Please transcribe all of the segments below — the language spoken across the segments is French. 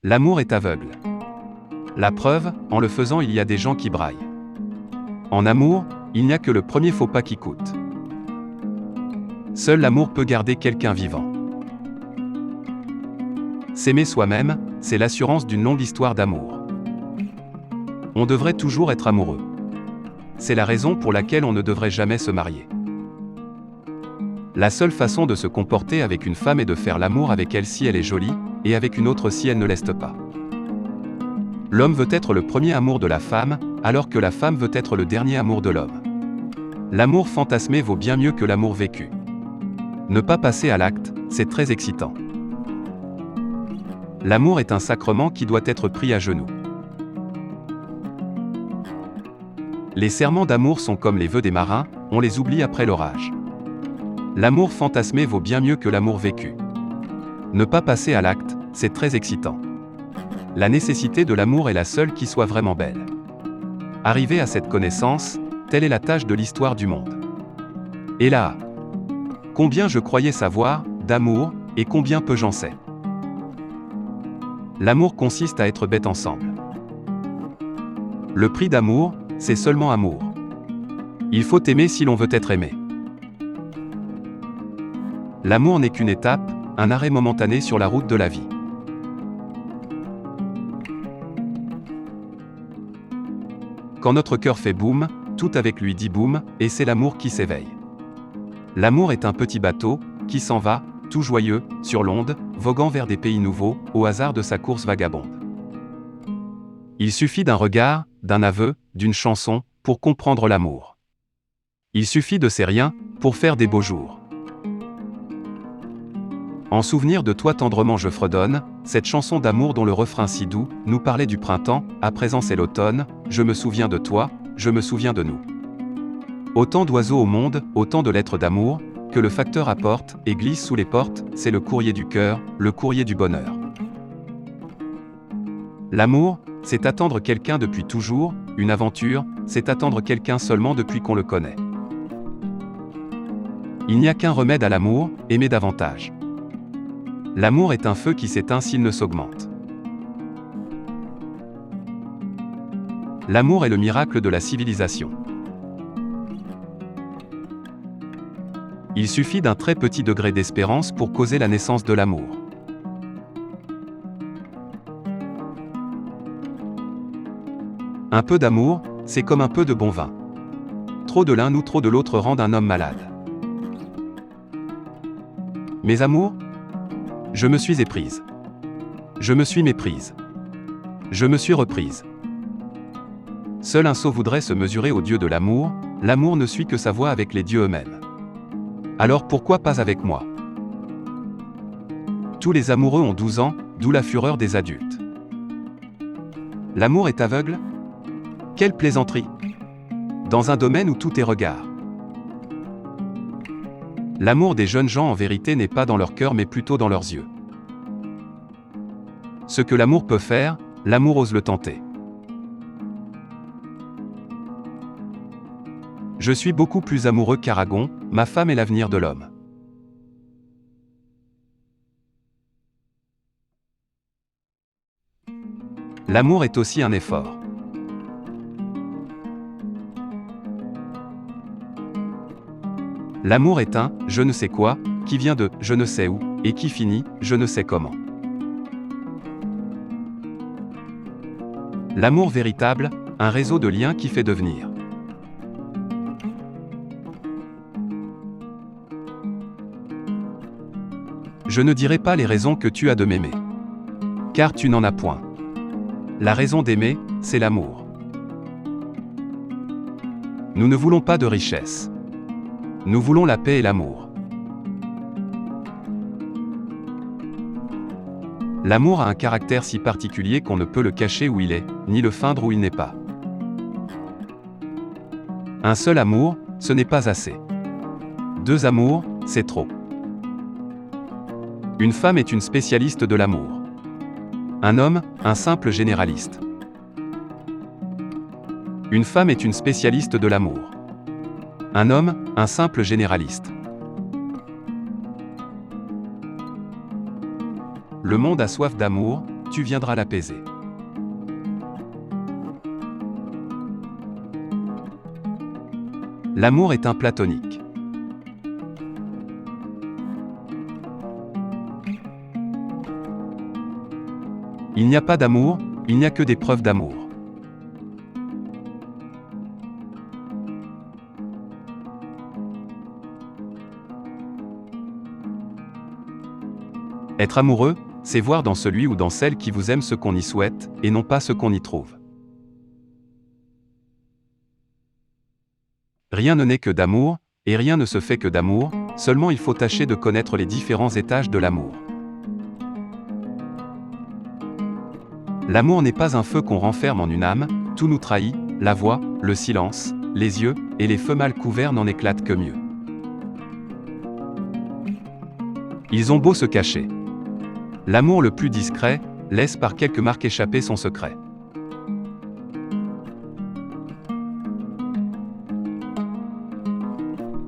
L'amour est aveugle. La preuve, en le faisant il y a des gens qui braillent. En amour, il n'y a que le premier faux pas qui coûte. Seul l'amour peut garder quelqu'un vivant. S'aimer soi-même, c'est l'assurance d'une longue histoire d'amour. On devrait toujours être amoureux. C'est la raison pour laquelle on ne devrait jamais se marier. La seule façon de se comporter avec une femme est de faire l'amour avec elle si elle est jolie, et avec une autre si elle ne l'est pas. L'homme veut être le premier amour de la femme, alors que la femme veut être le dernier amour de l'homme. L'amour fantasmé vaut bien mieux que l'amour vécu. Ne pas passer à l'acte, c'est très excitant. L'amour est un sacrement qui doit être pris à genoux. Les serments d'amour sont comme les vœux des marins, on les oublie après l'orage. L'amour fantasmé vaut bien mieux que l'amour vécu. Ne pas passer à l'acte, c'est très excitant. La nécessité de l'amour est la seule qui soit vraiment belle. Arriver à cette connaissance, telle est la tâche de l'histoire du monde. Et là, combien je croyais savoir d'amour, et combien peu j'en sais. L'amour consiste à être bête ensemble. Le prix d'amour, c'est seulement amour. Il faut aimer si l'on veut être aimé. L'amour n'est qu'une étape, un arrêt momentané sur la route de la vie. Quand notre cœur fait boum, tout avec lui dit boum, et c'est l'amour qui s'éveille. L'amour est un petit bateau, qui s'en va, tout joyeux, sur l'onde, voguant vers des pays nouveaux, au hasard de sa course vagabonde. Il suffit d'un regard, d'un aveu, d'une chanson, pour comprendre l'amour. Il suffit de ces riens, pour faire des beaux jours. En souvenir de toi tendrement je fredonne, cette chanson d'amour dont le refrain si doux, nous parlait du printemps, à présent c'est l'automne, je me souviens de toi, je me souviens de nous. Autant d'oiseaux au monde, autant de lettres d'amour, que le facteur apporte, et glisse sous les portes, c'est le courrier du cœur, le courrier du bonheur. L'amour, c'est attendre quelqu'un depuis toujours, une aventure, c'est attendre quelqu'un seulement depuis qu'on le connaît. Il n'y a qu'un remède à l'amour, aimer davantage. L'amour est un feu qui s'éteint s'il ne s'augmente. L'amour est le miracle de la civilisation. Il suffit d'un très petit degré d'espérance pour causer la naissance de l'amour. Un peu d'amour, c'est comme un peu de bon vin. Trop de l'un ou trop de l'autre rend un homme malade. Mes amours ? Je me suis éprise. Je me suis méprise. Je me suis reprise. Seul un sot voudrait se mesurer au Dieu de l'amour, l'amour ne suit que sa voie avec les dieux eux-mêmes. Alors pourquoi pas avec moi ? Tous les amoureux ont 12 ans, d'où la fureur des adultes. L'amour est aveugle ? Quelle plaisanterie ! Dans un domaine où tout est regard. L'amour des jeunes gens en vérité n'est pas dans leur cœur mais plutôt dans leurs yeux. Ce que l'amour peut faire, l'amour ose le tenter. Je suis beaucoup plus amoureux qu'Aragon, ma femme est l'avenir de l'homme. L'amour est aussi un effort. L'amour est un « je ne sais quoi » qui vient de « je ne sais où » et qui finit « je ne sais comment ». L'amour véritable, un réseau de liens qui fait devenir. Je ne dirai pas les raisons que tu as de m'aimer. Car tu n'en as point. La raison d'aimer, c'est l'amour. Nous ne voulons pas de richesse. Nous voulons la paix et l'amour. L'amour a un caractère si particulier qu'on ne peut le cacher où il est, ni le feindre où il n'est pas. Un seul amour, ce n'est pas assez. 2 amours, c'est trop. Une femme est une spécialiste de l'amour. Un homme, un simple généraliste. Une femme est une spécialiste de l'amour. Un homme, un simple généraliste. Le monde a soif d'amour, tu viendras l'apaiser. L'amour est un platonique. Il n'y a pas d'amour, il n'y a que des preuves d'amour. Être amoureux, c'est voir dans celui ou dans celle qui vous aime ce qu'on y souhaite, et non pas ce qu'on y trouve. Rien ne naît que d'amour, et rien ne se fait que d'amour, seulement il faut tâcher de connaître les différents étages de l'amour. L'amour n'est pas un feu qu'on renferme en une âme, tout nous trahit, la voix, le silence, les yeux, et les feux mal couverts n'en éclatent que mieux. Ils ont beau se cacher. L'amour le plus discret, laisse par quelques marques échapper son secret.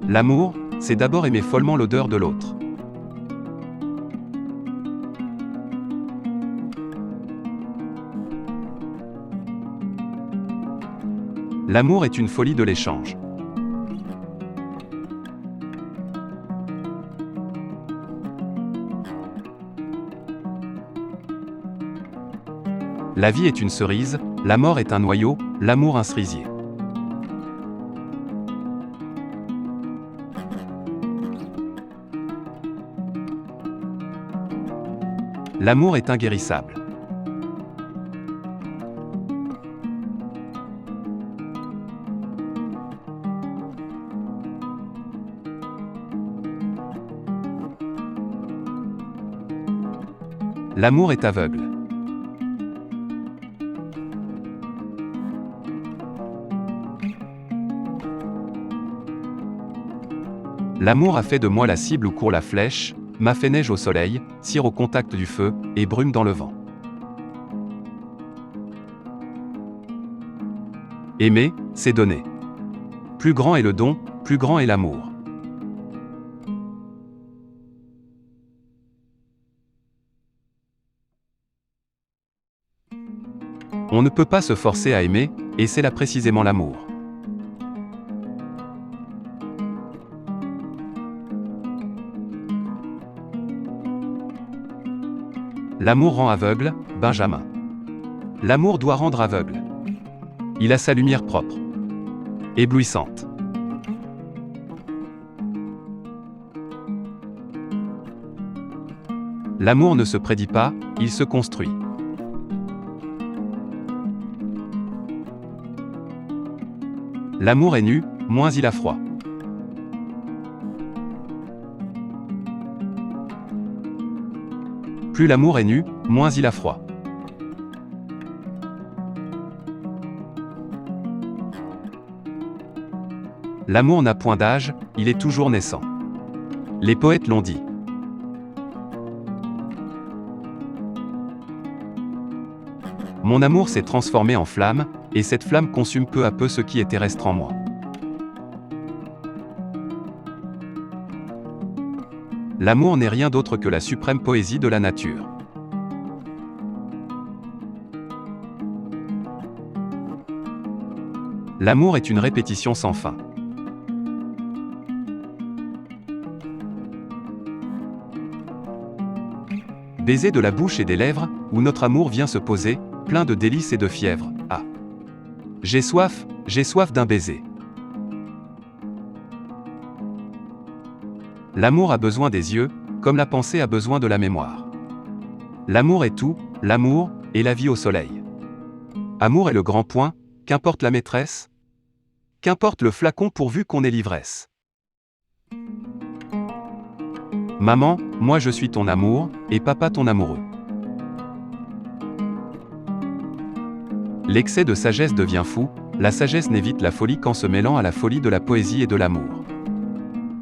L'amour, c'est d'abord aimer follement l'odeur de l'autre. L'amour est une folie de l'échange. La vie est une cerise, la mort est un noyau, l'amour un cerisier. L'amour est inguérissable. L'amour est aveugle. L'amour a fait de moi la cible où court la flèche, m'a fait neige au soleil, cire au contact du feu, et brume dans le vent. Aimer, c'est donner. Plus grand est le don, plus grand est l'amour. On ne peut pas se forcer à aimer, et c'est là précisément l'amour. L'amour rend aveugle, Benjamin. L'amour doit rendre aveugle. Il a sa lumière propre. Éblouissante. L'amour ne se prédit pas, il se construit. L'amour est nu, moins il a froid. Plus l'amour est nu, moins il a froid. L'amour n'a point d'âge, il est toujours naissant. Les poètes l'ont dit. Mon amour s'est transformé en flamme, et cette flamme consume peu à peu ce qui est terrestre en moi. L'amour n'est rien d'autre que la suprême poésie de la nature. L'amour est une répétition sans fin. Baiser de la bouche et des lèvres, où notre amour vient se poser, plein de délices et de fièvre. Ah! J'ai soif d'un baiser. L'amour a besoin des yeux, comme la pensée a besoin de la mémoire. L'amour est tout, l'amour, et la vie au soleil. Amour est le grand point, qu'importe la maîtresse, qu'importe le flacon pourvu qu'on ait l'ivresse. Maman, moi je suis ton amour, et papa ton amoureux. L'excès de sagesse devient fou, la sagesse n'évite la folie qu'en se mêlant à la folie de la poésie et de l'amour.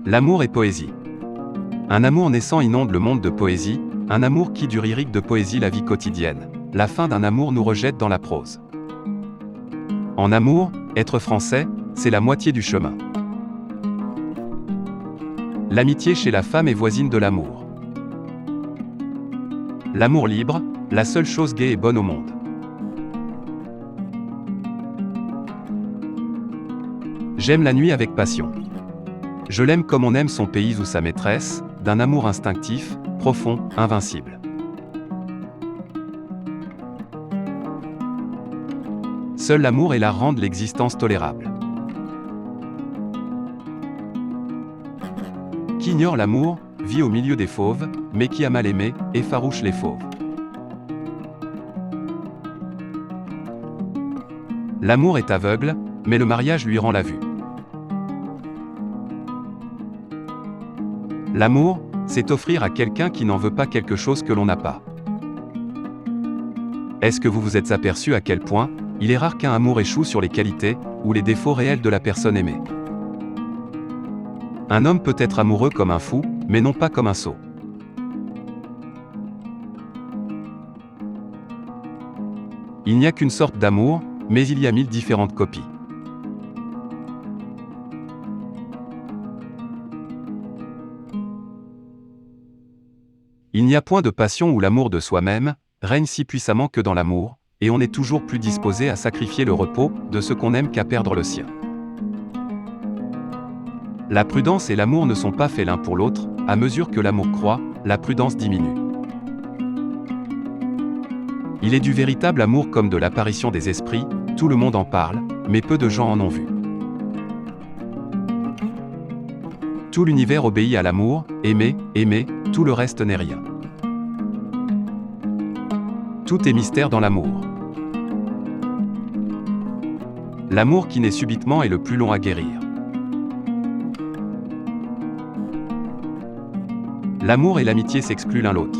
L'amour est poésie. Un amour naissant inonde le monde de poésie, un amour qui du lyrique de poésie la vie quotidienne. La fin d'un amour nous rejette dans la prose. En amour, être français, c'est la moitié du chemin. L'amitié chez la femme est voisine de l'amour. L'amour libre, la seule chose gaie et bonne au monde. J'aime la nuit avec passion. Je l'aime comme on aime son pays ou sa maîtresse, d'un amour instinctif, profond, invincible. Seul l'amour et l'art rendent l'existence tolérable. Qui ignore l'amour, vit au milieu des fauves, mais qui a mal aimé, effarouche les fauves. L'amour est aveugle, mais le mariage lui rend la vue. L'amour, c'est offrir à quelqu'un qui n'en veut pas quelque chose que l'on n'a pas. Est-ce que vous vous êtes aperçu à quel point il est rare qu'un amour échoue sur les qualités ou les défauts réels de la personne aimée? Un homme peut être amoureux comme un fou, mais non pas comme un sot. Il n'y a qu'une sorte d'amour, mais il y a 1000 différentes copies. Il n'y a point de passion où l'amour de soi-même règne si puissamment que dans l'amour, et on est toujours plus disposé à sacrifier le repos de ce qu'on aime qu'à perdre le sien. La prudence et l'amour ne sont pas faits l'un pour l'autre, à mesure que l'amour croît, la prudence diminue. Il est du véritable amour comme de l'apparition des esprits, tout le monde en parle, mais peu de gens en ont vu. Tout l'univers obéit à l'amour, aimer, aimer, tout le reste n'est rien. Tout est mystère dans l'amour. L'amour qui naît subitement est le plus long à guérir. L'amour et l'amitié s'excluent l'un l'autre.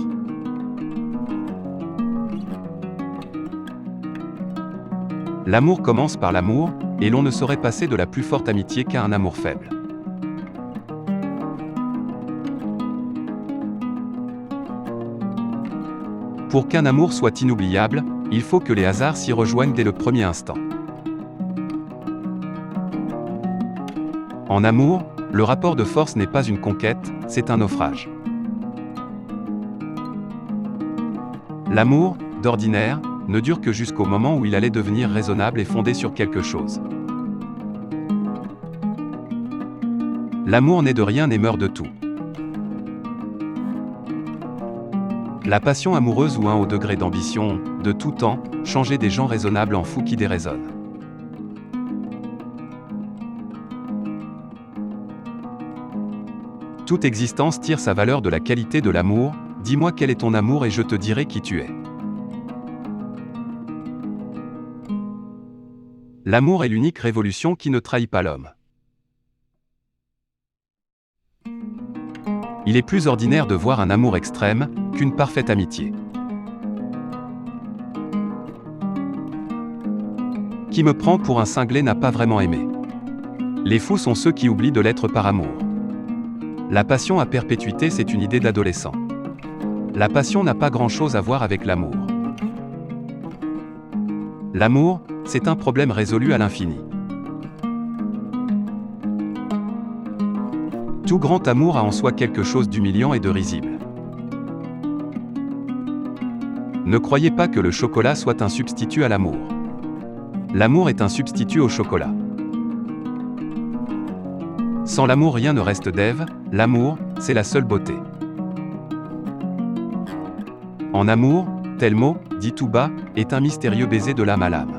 L'amour commence par l'amour, et l'on ne saurait passer de la plus forte amitié qu'à un amour faible. Pour qu'un amour soit inoubliable, il faut que les hasards s'y rejoignent dès le premier instant. En amour, le rapport de force n'est pas une conquête, c'est un naufrage. L'amour, d'ordinaire, ne dure que jusqu'au moment où il allait devenir raisonnable et fondé sur quelque chose. L'amour naît de rien et meurt de tout. La passion amoureuse ou un haut degré d'ambition ont, de tout temps, changé des gens raisonnables en fous qui déraisonnent. Toute existence tire sa valeur de la qualité de l'amour. Dis-moi quel est ton amour et je te dirai qui tu es. L'amour est l'unique révolution qui ne trahit pas l'homme. Il est plus ordinaire de voir un amour extrême qu'une parfaite amitié. Qui me prend pour un cinglé n'a pas vraiment aimé. Les fous sont ceux qui oublient de l'être par amour. La passion à perpétuité, c'est une idée d'adolescent. La passion n'a pas grand-chose à voir avec l'amour. L'amour, c'est un problème résolu à l'infini. Tout grand amour a en soi quelque chose d'humiliant et de risible. Ne croyez pas que le chocolat soit un substitut à l'amour. L'amour est un substitut au chocolat. Sans l'amour rien ne reste d'Ève, l'amour, c'est la seule beauté. En amour, tel mot, dit tout bas, est un mystérieux baiser de l'âme à l'âme.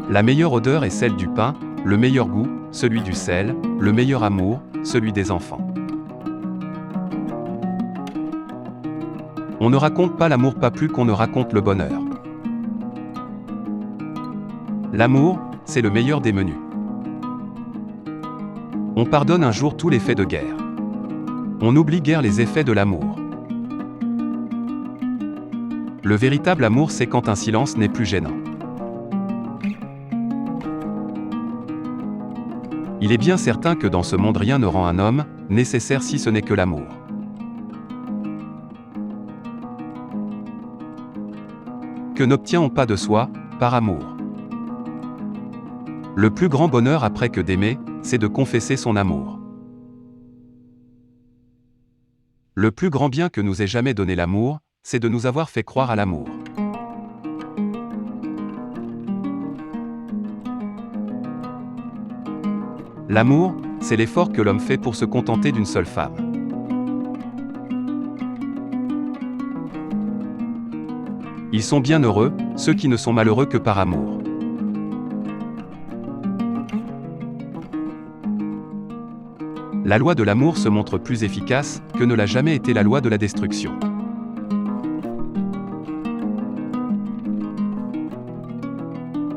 La meilleure odeur est celle du pain, le meilleur goût, celui du sel, le meilleur amour, celui des enfants. On ne raconte pas l'amour pas plus qu'on ne raconte le bonheur. L'amour, c'est le meilleur des menus. On pardonne un jour tous les faits de guerre. On n'oublie guère les effets de l'amour. Le véritable amour, c'est quand un silence n'est plus gênant. Il est bien certain que dans ce monde rien ne rend un homme nécessaire si ce n'est que l'amour. Que n'obtient-on pas de soi, par amour? Le plus grand bonheur après que d'aimer, c'est de confesser son amour. Le plus grand bien que nous ait jamais donné l'amour, c'est de nous avoir fait croire à l'amour. L'amour, c'est l'effort que l'homme fait pour se contenter d'une seule femme. Ils sont bien heureux, ceux qui ne sont malheureux que par amour. La loi de l'amour se montre plus efficace que ne l'a jamais été la loi de la destruction.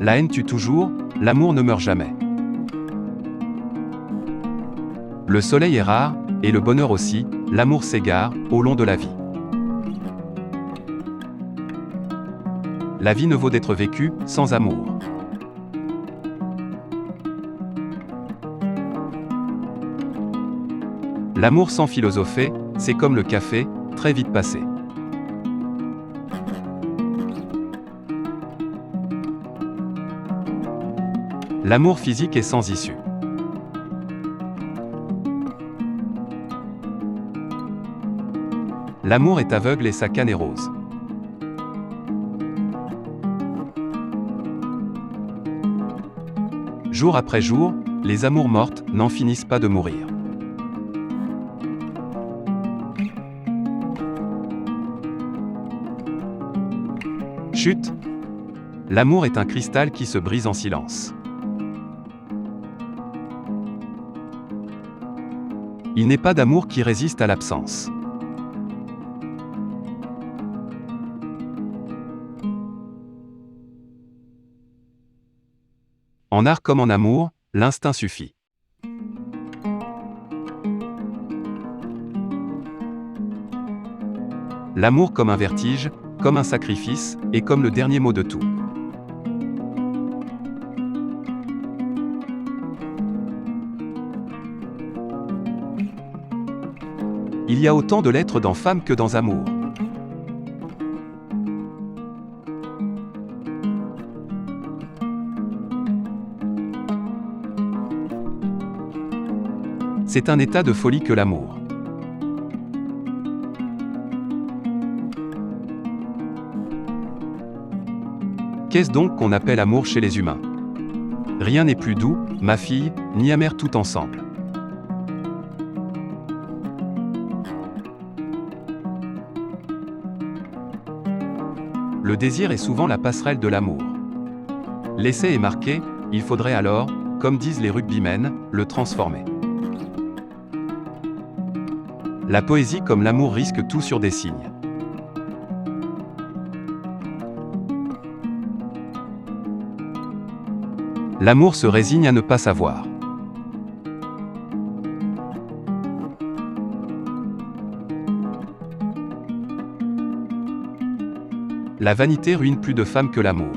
La haine tue toujours, l'amour ne meurt jamais. Le soleil est rare, et le bonheur aussi, l'amour s'égare, au long de la vie. La vie ne vaut d'être vécue, sans amour. L'amour sans philosopher, c'est comme le café, très vite passé. L'amour physique est sans issue. L'amour est aveugle et sa canne est rose. Jour après jour, les amours mortes n'en finissent pas de mourir. Chut! L'amour est un cristal qui se brise en silence. Il n'est pas d'amour qui résiste à l'absence. En art comme en amour, l'instinct suffit. L'amour comme un vertige, comme un sacrifice, et comme le dernier mot de tout. Il y a autant de lettres dans femme que dans amour. C'est un état de folie que l'amour. Qu'est-ce donc qu'on appelle amour chez les humains? Rien n'est plus doux, ma fille, ni amer tout ensemble. Le désir est souvent la passerelle de l'amour. L'essai est marqué, il faudrait alors, comme disent les rugbymen, le transformer. La poésie comme l'amour risque tout sur des signes. L'amour se résigne à ne pas savoir. La vanité ruine plus de femmes que l'amour.